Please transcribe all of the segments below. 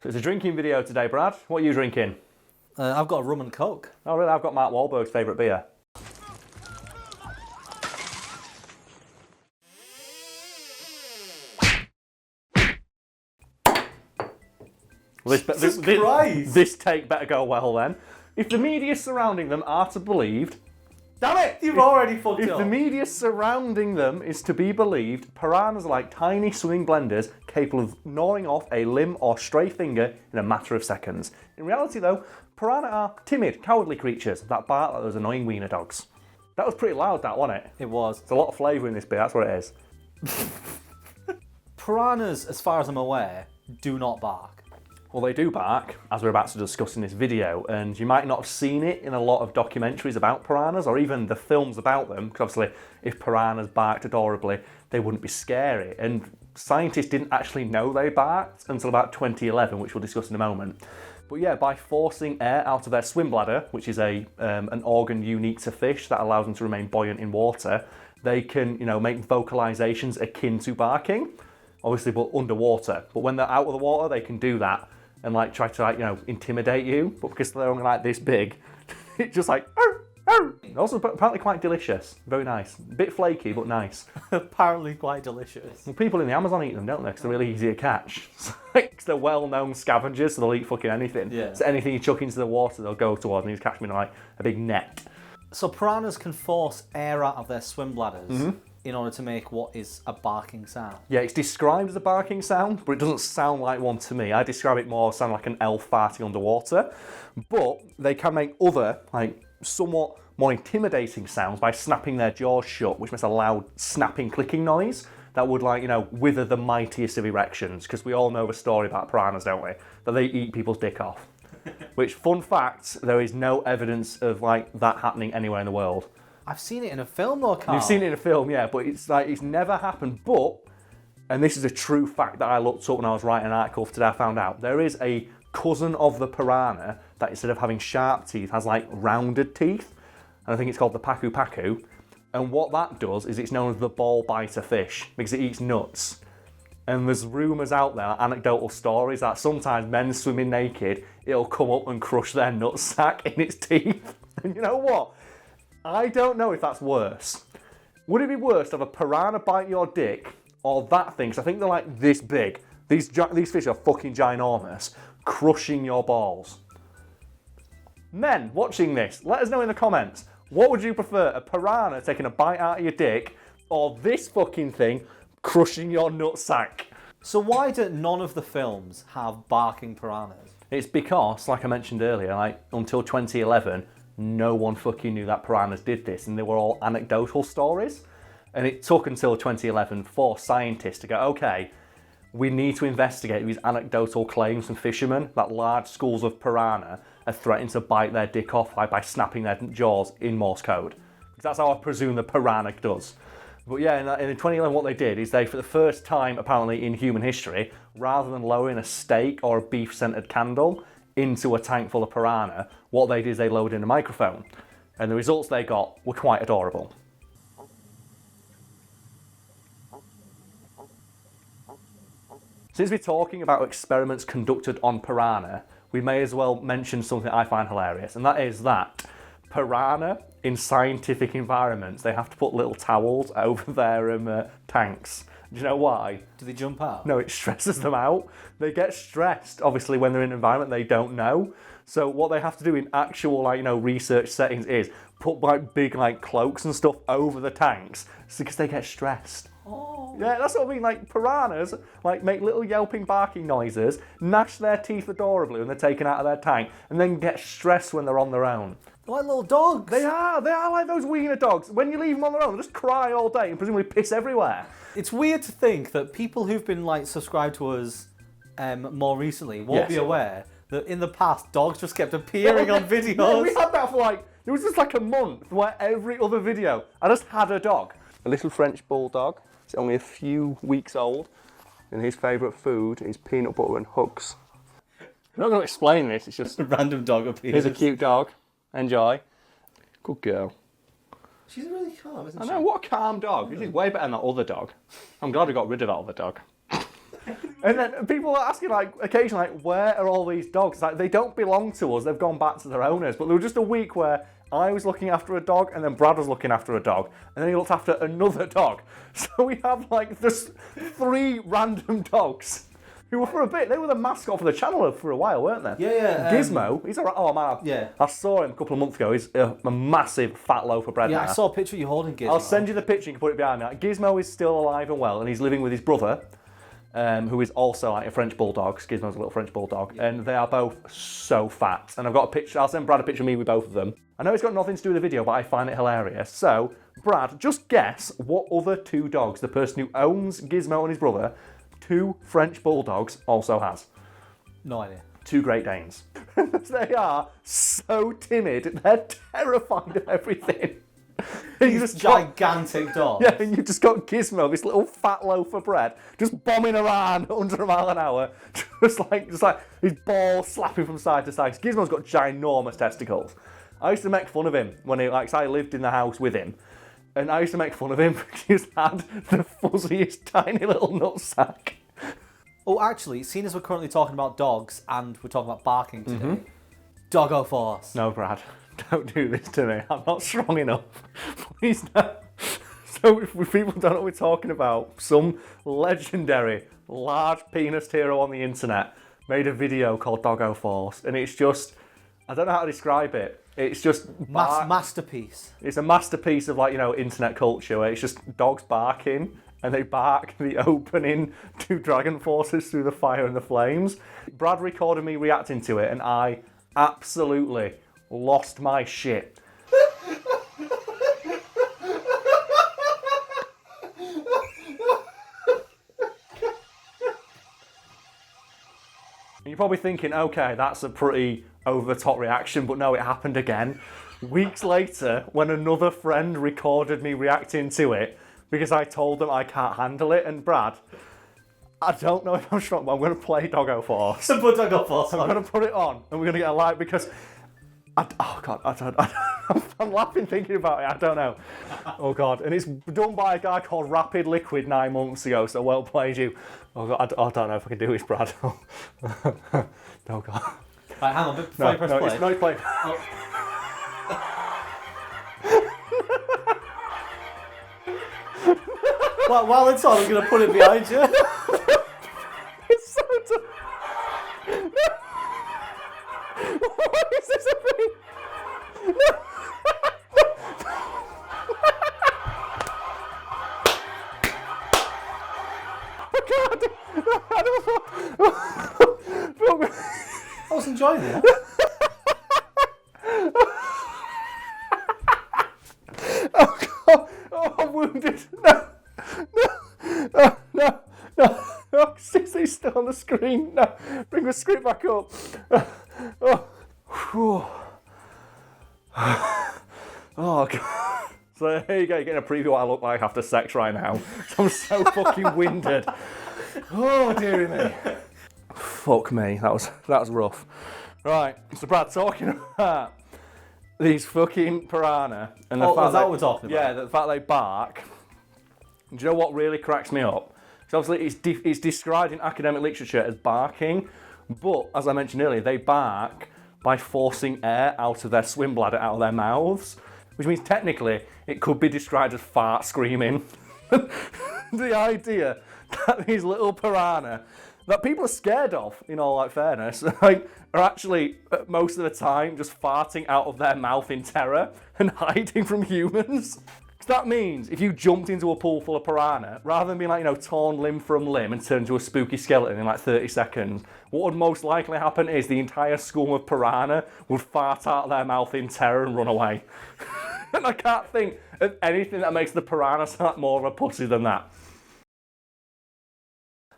So it's a drinking video today, Brad. What are you drinking? I've got a rum and coke. Oh, really? I've got Mark Wahlberg's favourite beer. This take better go well then. If the media surrounding them are to believed... Damn it! You've already fucked it up. If the media surrounding them is to be believed, piranhas are like tiny swimming blenders capable of gnawing off a limb or stray finger in a matter of seconds. In reality though, piranha are timid, cowardly creatures that bark like those annoying wiener dogs. That was pretty loud, that, wasn't it? It was. There's a lot of flavour in this beer, that's what it is. Piranhas, as far as I'm aware, do not bark. Well, they do bark, as we're about to discuss in this video, and you might not have seen it in a lot of documentaries about piranhas, or even the films about them, because obviously if piranhas barked adorably, they wouldn't be scary. And scientists didn't actually know they barked until about 2011, which we'll discuss in a moment. But yeah, by forcing air out of their swim bladder, which is an organ unique to fish that allows them to remain buoyant in water, they can, make vocalizations akin to barking, obviously, but underwater. But when they're out of the water, they can do that and try to intimidate you. But because they're only this big, it's just like, arr, arr. Also apparently quite delicious, very nice, a bit flaky but nice. Apparently quite delicious. Well, people in the Amazon eat them, don't they? Because they're really easy to catch. Because they're well-known scavengers, so they'll eat fucking anything. Yeah. So anything you chuck into the water, they'll go towards, and you just catch them in a big net. So piranhas can force air out of their swim bladders in order to make what is a barking sound. Yeah, it's described as a barking sound, but it doesn't sound like one to me. I describe it more as sounding like an elf farting underwater. But they can make other, somewhat more intimidating sounds by snapping their jaws shut, which makes a loud snapping, clicking noise that would, wither the mightiest of erections. Because we all know the story about piranhas, don't we? That they eat people's dick off. Which, fun fact, there is no evidence of, that happening anywhere in the world. I've seen it in a film though, Karl. You've seen it in a film, yeah, but it's never happened. But, and this is a true fact that I looked up when I was writing an article for today, I found out, there is a cousin of the piranha that instead of having sharp teeth has rounded teeth. And I think it's called the paku paku. And what that does is it's known as the ball biter fish because it eats nuts. And there's rumours out there, anecdotal stories, that sometimes men swimming naked, it'll come up and crush their nutsack in its teeth. And you know what? I don't know if that's worse. Would it be worse to have a piranha bite your dick or that thing? Because I think they're this big. These fish are fucking ginormous, crushing your balls. Men watching this, let us know in the comments. What would you prefer? A piranha taking a bite out of your dick or this fucking thing crushing your nutsack? So why do none of the films have barking piranhas? It's because, like I mentioned earlier, until 2011, no one fucking knew that piranhas did this, and they were all anecdotal stories. And it took until 2011 for scientists to go, okay, we need to investigate these anecdotal claims from fishermen that large schools of piranha are threatening to bite their dick off by snapping their jaws in Morse code. Because that's how I presume the piranha does. But yeah, in 2011 what they did is they, for the first time apparently in human history, rather than lowering a steak or a beef-scented candle into a tank full of piranha, what they did is they loaded in a microphone. And the results they got were quite adorable. Since we're talking about experiments conducted on piranha, we may as well mention something I find hilarious, and that is that piranha, in scientific environments, they have to put little towels over their tanks. Do you know why? Do they jump out? No, it stresses them out. They get stressed, obviously, when they're in an environment they don't know. So what they have to do in actual, research settings is put, big, cloaks and stuff over the tanks because they get stressed. Oh. Yeah, that's what I mean. Piranhas, make little yelping, barking noises, gnash their teeth adorably when they're taken out of their tank, and then get stressed when they're on their own. They're like little dogs. They are like those wiener dogs. When you leave them on their own, they just cry all day and presumably piss everywhere. It's weird to think that people who've been subscribed to us more recently won't be aware that in the past dogs just kept appearing on videos. Yeah, we had that for it was just a month where every other video I just had a dog. A little French bulldog. It's only a few weeks old, and his favourite food is peanut butter and Heccs. I'm not going to explain this. It's just a random dog appears. Here's a cute dog. Enjoy. Good girl. She's really calm, isn't she? I know, what a calm dog. This is way better than that other dog. I'm glad we got rid of that other dog. And then people are asking, like, occasionally, like, where are all these dogs? Like, they don't belong to us. They've gone back to their owners. But there was just a week where I was looking after a dog, and then Brad was looking after a dog, and then he looked after another dog. So we have, like, just 3 random dogs who were for a bit. They were the mascot for the channel for a while, weren't they? Yeah. Gizmo, he's all right. Oh, man. Yeah. I saw him a couple of months ago. He's a massive fat loaf of bread Yeah, now. I saw a picture of you holding Gizmo. I'll send you the picture, you can put it behind me. Like, Gizmo is still alive and well, and he's living with his brother, who is also like a French bulldog. Gizmo's a little French bulldog, and they are both so fat. And I've got a picture. I'll send Brad a picture of me with both of them. I know it's got nothing to do with the video, but I find it hilarious. So, Brad, just guess what other 2 dogs the person who owns Gizmo and his brother, 2 French bulldogs, also has. No idea. 2 Great Danes. They are so timid. They're terrified of everything. These gigantic dogs. Yeah, and you just got Gizmo, this little fat loaf of bread, just bombing around at 100 mile an hour, just like his balls slapping from side to side. Gizmo's got ginormous testicles. I used to make fun of him when I lived in the house with him, and I used to make fun of him because he just had the fuzziest tiny little nutsack. Oh, actually, seeing as we're currently talking about dogs and we're talking about barking today, Doggoforce. No, Brad. Don't do this to me. I'm not strong enough. Please no. So if people don't know what we're talking about, some legendary large penis hero on the internet made a video called Doggoforce, and it's just, I don't know how to describe it. It's just masterpiece. It's a masterpiece of, like, internet culture where it's just dogs barking, and they bark the opening to Dragon Forces through the fire and the flames. Brad recorded me reacting to it, and I absolutely lost my shit. You're probably thinking, okay, that's a pretty over-the-top reaction, but no, it happened again. Weeks later, when another friend recorded me reacting to it, because I told them I can't handle it, and Brad, I don't know if I'm strong, but I'm going to play Doggoforce. Put Doggoforce on. I'm going to put it on, and we're going to get a like, because I'm laughing thinking about it. I don't know. Oh God! And it's done by a guy called Rapid Liquid 9 months ago. So well played, you. Oh God! I don't know if I can do this, Brad. Oh God! Right, hang on. Before you press play. It's not play. Well, while it's on, I'm going to put it behind you. It's so tough. What is this happening? No. I was enjoying it. Oh God! Oh, I'm wounded. No. Oh, Sissy's still on the screen. No, bring the screen back up. Oh God. So here you go, you're getting a preview of what I look like after sex right now. I'm so fucking winded. Oh dearie me. Fuck me, that was rough. Right, so Brad, talking about these fucking piranha and the fact is that what we're talking about? Yeah, the fact they bark. Do you know what really cracks me up? So obviously it's described in academic literature as barking, but as I mentioned earlier, they bark by forcing air out of their swim bladder, out of their mouths, which means technically it could be described as fart screaming. The idea that these little piranha that people are scared of, in all like fairness, are actually most of the time just farting out of their mouth in terror and hiding from humans. That means if you jumped into a pool full of piranha, rather than being torn limb from limb and turned into a spooky skeleton in 30 seconds, what would most likely happen is the entire swarm of piranha would fart out of their mouth in terror and run away. And I can't think of anything that makes the piranha sound more of a pussy than that.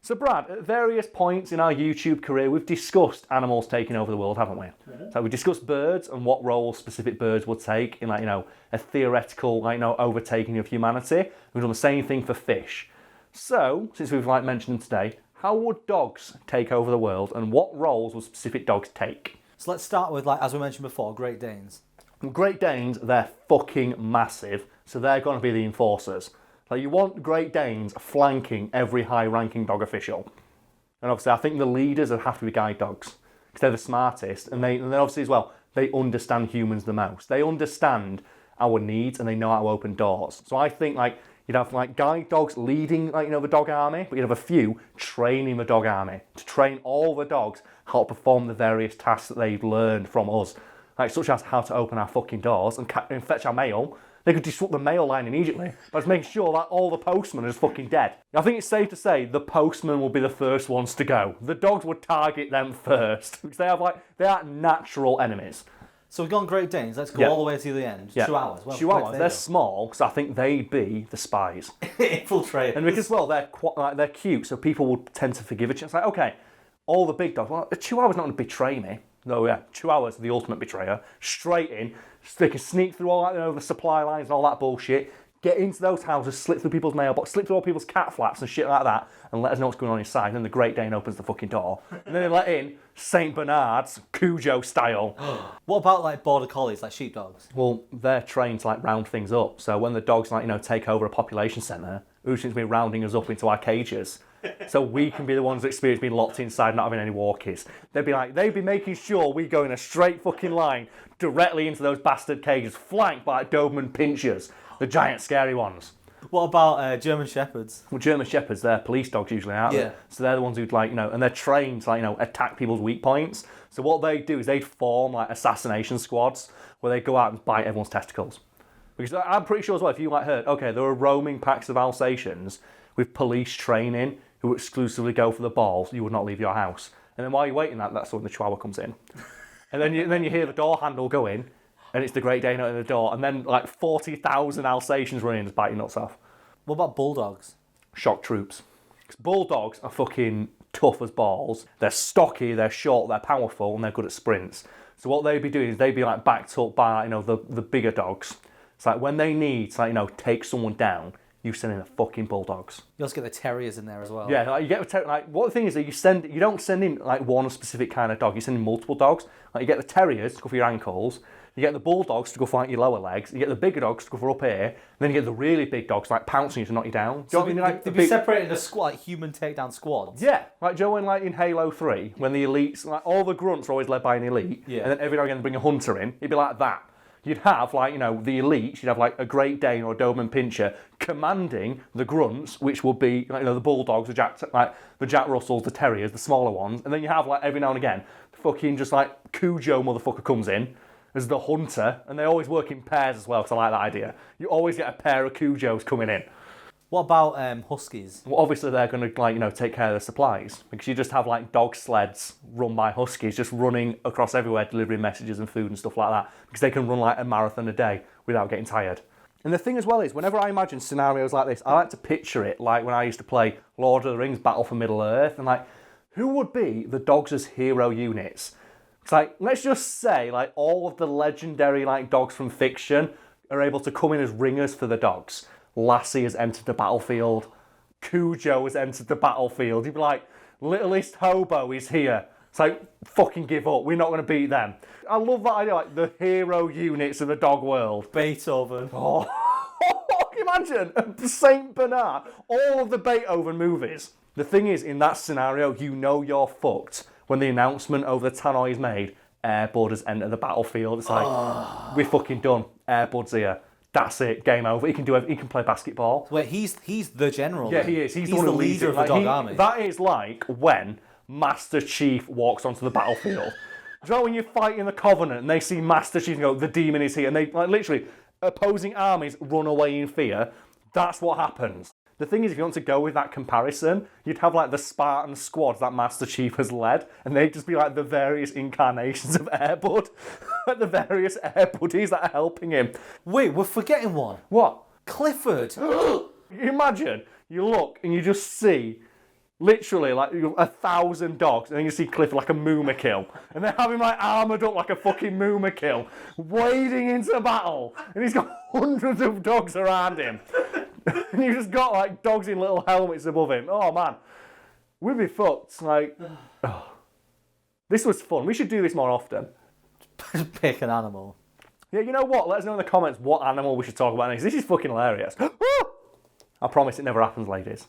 So Brad, at various points in our YouTube career, we've discussed animals taking over the world, haven't we? Mm-hmm. So we discussed birds and what roles specific birds would take in a theoretical overtaking of humanity. We've done the same thing for fish. So, since we've mentioned today, how would dogs take over the world and what roles would specific dogs take? So let's start with, as we mentioned before, Great Danes. Great Danes, they're fucking massive, so they're going to be the enforcers. You want Great Danes flanking every high-ranking dog official. And obviously, I think the leaders would have to be guide dogs because they're the smartest, and then obviously as well, they understand humans the most. They understand our needs and they know how to open doors. So I think like you'd have like guide dogs leading like the dog army, but you'd have a few training the dog army to train all the dogs how to perform the various tasks that they've learned from us, like such as how to open our fucking doors and fetch our mail. They could disrupt the mail line immediately by just making sure that all the postmen are just fucking dead. I think it's safe to say the postmen will be the first ones to go. The dogs would target them first because they are natural enemies. So we've gone Great Danes. Let's go all the way to the end. Yeah. Chihuahuas. Well, Chihuahuas, they're small, so I think they'd be the spies. Infiltrate. And because, well, they're cute, so people would tend to forgive it. It's like, okay, all the big dogs, well, a Chihuahua's not going to betray me. No, yeah, Chihuahua's the ultimate betrayer. Straight in, they can sneak through all that, the supply lines and all that bullshit, get into those houses, slip through people's mailbox, slip through all people's cat flaps and shit like that, and let us know what's going on inside. And then the Great Dane opens the fucking door. And then they let in St. Bernards, Cujo style. What about like border collies, like sheepdogs? Well, they're trained to like round things up. So when the dogs take over a population centre, who's going to be rounding us up into our cages? So we can be the ones that experience being locked inside, not having any walkies. They'd be making sure we go in a straight fucking line directly into those bastard cages, flanked by Doberman Pinschers, the giant scary ones. What about German Shepherds? Well, German Shepherds, they're police dogs usually, aren't they? So they're the ones who'd and they're trained to attack people's weak points. So what they do is they'd form like assassination squads where they go out and bite everyone's testicles. Because I'm pretty sure as well, if you heard, okay, there were roaming packs of Alsatians with police training who exclusively go for the balls, you would not leave your house. And then while you're waiting that's when the Chihuahua comes in. And then you hear the door handle go in, and it's the Great Dane opening the door, and then 40,000 Alsatians running and just biting nuts off. What about bulldogs? Shock troops. Because bulldogs are fucking tough as balls. They're stocky, they're short, they're powerful, and they're good at sprints. So what they'd be doing is they'd be backed up by the bigger dogs. It's like when they need to take someone down, you send in the fucking bulldogs. You also get the terriers in there as well. Yeah, you get what the thing is that you don't send in one specific kind of dog. You send in multiple dogs. You get the terriers to go for your ankles. You get the bulldogs to go for your lower legs. You get the bigger dogs to go for up here. And then you get the really big dogs pounce on you to knock you down. So they'd be separated into squad, human takedown squads. Yeah, Joe in Halo 3 when the elites all the grunts are always led by an elite. Yeah. And then every now and again they bring a hunter in. It'd be like that. You'd have the elites. You'd have a Great Dane or a Doberman Pinscher commanding the grunts, which would be the bulldogs, the Jack Russells, the terriers, the smaller ones, and then you have every now and again, fucking just Cujo motherfucker comes in as the hunter, and they always work in pairs as well because I like that idea. You always get a pair of Cujos coming in. What about huskies? Well, obviously they're going to take care of the supplies because you just have dog sleds run by huskies just running across everywhere delivering messages and food and stuff like that because they can run a marathon a day without getting tired. And the thing as well is whenever I imagine scenarios like this, I like to picture it like when I used to play Lord of the Rings Battle for Middle-earth and who would be the dogs as hero units? It's let's just say all of the legendary dogs from fiction are able to come in as ringers for the dogs. Lassie has entered the battlefield. Cujo has entered the battlefield. You'd be littlest hobo is here. It's fucking give up. We're not going to beat them. I love that idea, the hero units of the dog world. Beethoven. Oh, can you imagine? St. Bernard. All of the Beethoven movies. The thing is, in that scenario, you're fucked when the announcement over the tannoy is made. Air Bud has entered the battlefield. It's we're fucking done. Air Bud's here. That's it, game over. He can do everything. He can play basketball. Wait, he's the general. Yeah, then. he is. He's the leader of the dog army. That is when Master Chief walks onto the battlefield. Do you know when you're fighting the Covenant and they see Master Chief and go, the demon is here, and they literally opposing armies run away in fear? That's what happens. The thing is, if you want to go with that comparison, you'd have the Spartan squads that Master Chief has led, and they'd just be the various incarnations of Air Bud, the various Air Buddies that are helping him. Wait, we're forgetting one. What? Clifford. You imagine, you look and you just see literally 1,000 dogs, and then you see Clifford like a Moomakill, and they have him armoured up like a fucking Moomakill, wading into battle, and he's got hundreds of dogs around him. And you've just got dogs in little helmets above him. Oh man, we'd be fucked. This was fun. We should do this more often. Pick an animal. Yeah, you know what? Let us know in the comments what animal we should talk about next. This is fucking hilarious. I promise it never happens, ladies.